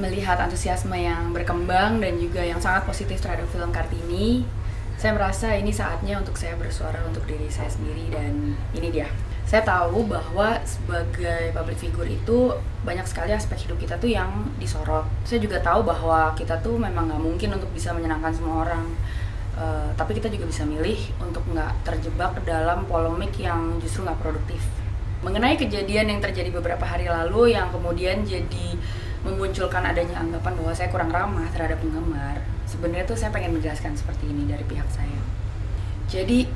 Melihat antusiasme yang berkembang dan juga yang sangat positif terhadap film Kartini, saya merasa ini saatnya untuk saya bersuara untuk diri saya sendiri. Dan ini dia, saya tahu bahwa sebagai public figure itu banyak sekali aspek hidup kita tuh yang disorot. Saya juga tahu bahwa kita tuh memang nggak mungkin untuk bisa menyenangkan semua orang. Tapi kita juga bisa milih untuk nggak terjebak dalam polemik yang justru nggak produktif. Mengenai kejadian yang terjadi beberapa hari lalu yang kemudian jadi memunculkan adanya anggapan bahwa saya kurang ramah terhadap penggemar, sebenarnya tuh saya pengen menjelaskan seperti ini dari pihak saya. Jadi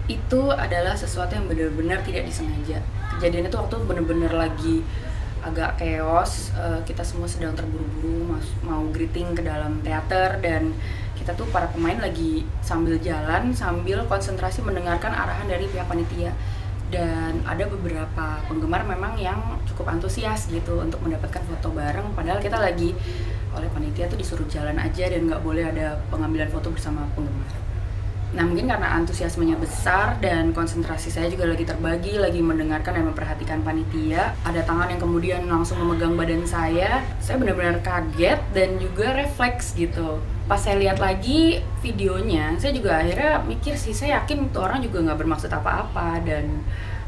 itu adalah sesuatu yang benar-benar tidak disengaja. Kejadian itu waktu benar-benar lagi agak chaos, kita semua sedang terburu-buru mau greeting ke dalam teater, dan kita tuh para pemain lagi sambil jalan sambil konsentrasi mendengarkan arahan dari pihak panitia. Dan ada beberapa penggemar memang yang cukup antusias gitu untuk mendapatkan foto bareng, padahal kita lagi oleh panitia tuh disuruh jalan aja dan nggak boleh ada pengambilan foto bersama penggemar. Nah, mungkin karena antusiasmenya besar dan konsentrasi saya juga lagi terbagi, lagi mendengarkan dan memperhatikan panitia, ada tangan yang kemudian langsung memegang badan saya benar-benar kaget dan juga refleks gitu. Pas saya lihat lagi videonya, saya juga akhirnya mikir sih, saya yakin tuh orang juga nggak bermaksud apa-apa, dan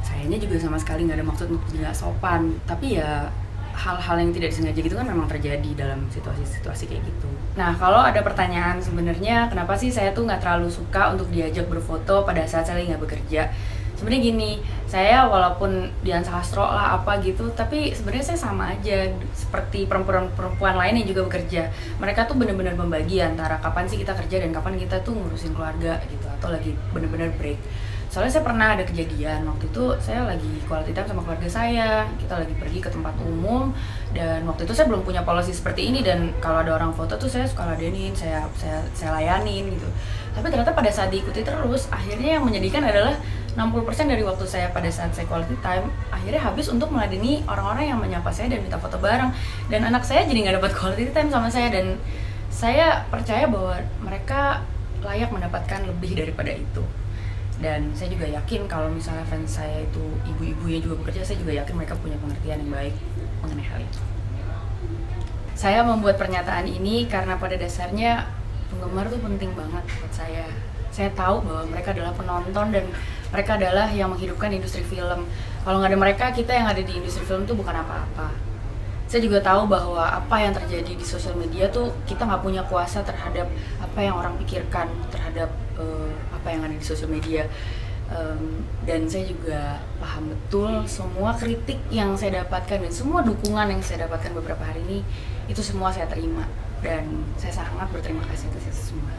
sayanya juga sama sekali nggak ada maksud untuk tidak sopan. Tapi ya hal-hal yang tidak disengaja gitu kan memang terjadi dalam situasi-situasi kayak gitu. Nah, kalau ada pertanyaan sebenarnya kenapa sih saya tuh nggak terlalu suka untuk diajak berfoto pada saat saya lagi nggak bekerja? Sebenarnya gini, saya walaupun di Hansa Sastro lah apa gitu, tapi sebenarnya saya sama aja seperti perempuan-perempuan lain yang juga bekerja. Mereka tuh benar-benar membagi antara kapan sih kita kerja dan kapan kita tuh ngurusin keluarga gitu, atau lagi benar-benar break. Soalnya saya pernah ada kejadian, waktu itu saya lagi quality time sama keluarga saya, kita lagi pergi ke tempat umum, dan waktu itu saya belum punya policy seperti ini, dan kalau ada orang foto tuh saya suka ladenin, saya layanin gitu. Tapi ternyata pada saat diikuti terus, akhirnya yang menyedihkan adalah 60% dari waktu saya pada saat saya quality time akhirnya habis untuk meladeni orang-orang yang menyapa saya dan minta foto bareng, dan anak saya jadi nggak dapat quality time sama saya. Dan saya percaya bahwa mereka layak mendapatkan lebih daripada itu. Dan saya juga yakin kalau misalnya fans saya itu ibu-ibu yang juga bekerja, saya juga yakin mereka punya pengertian yang baik mengenai hal itu. Saya membuat pernyataan ini karena pada dasarnya penggemar tuh penting banget buat saya. Saya tahu bahwa mereka adalah penonton dan mereka adalah yang menghidupkan industri film. Kalau nggak ada mereka, kita yang ada di industri film tuh bukan apa-apa. Saya juga tahu bahwa apa yang terjadi di sosial media tuh kita nggak punya kuasa terhadap apa yang orang pikirkan terhadap apa yang ada di sosial media. Dan saya juga paham betul semua kritik yang saya dapatkan dan semua dukungan yang saya dapatkan beberapa hari ini, itu semua saya terima, dan saya sangat berterima kasih atas itu semua.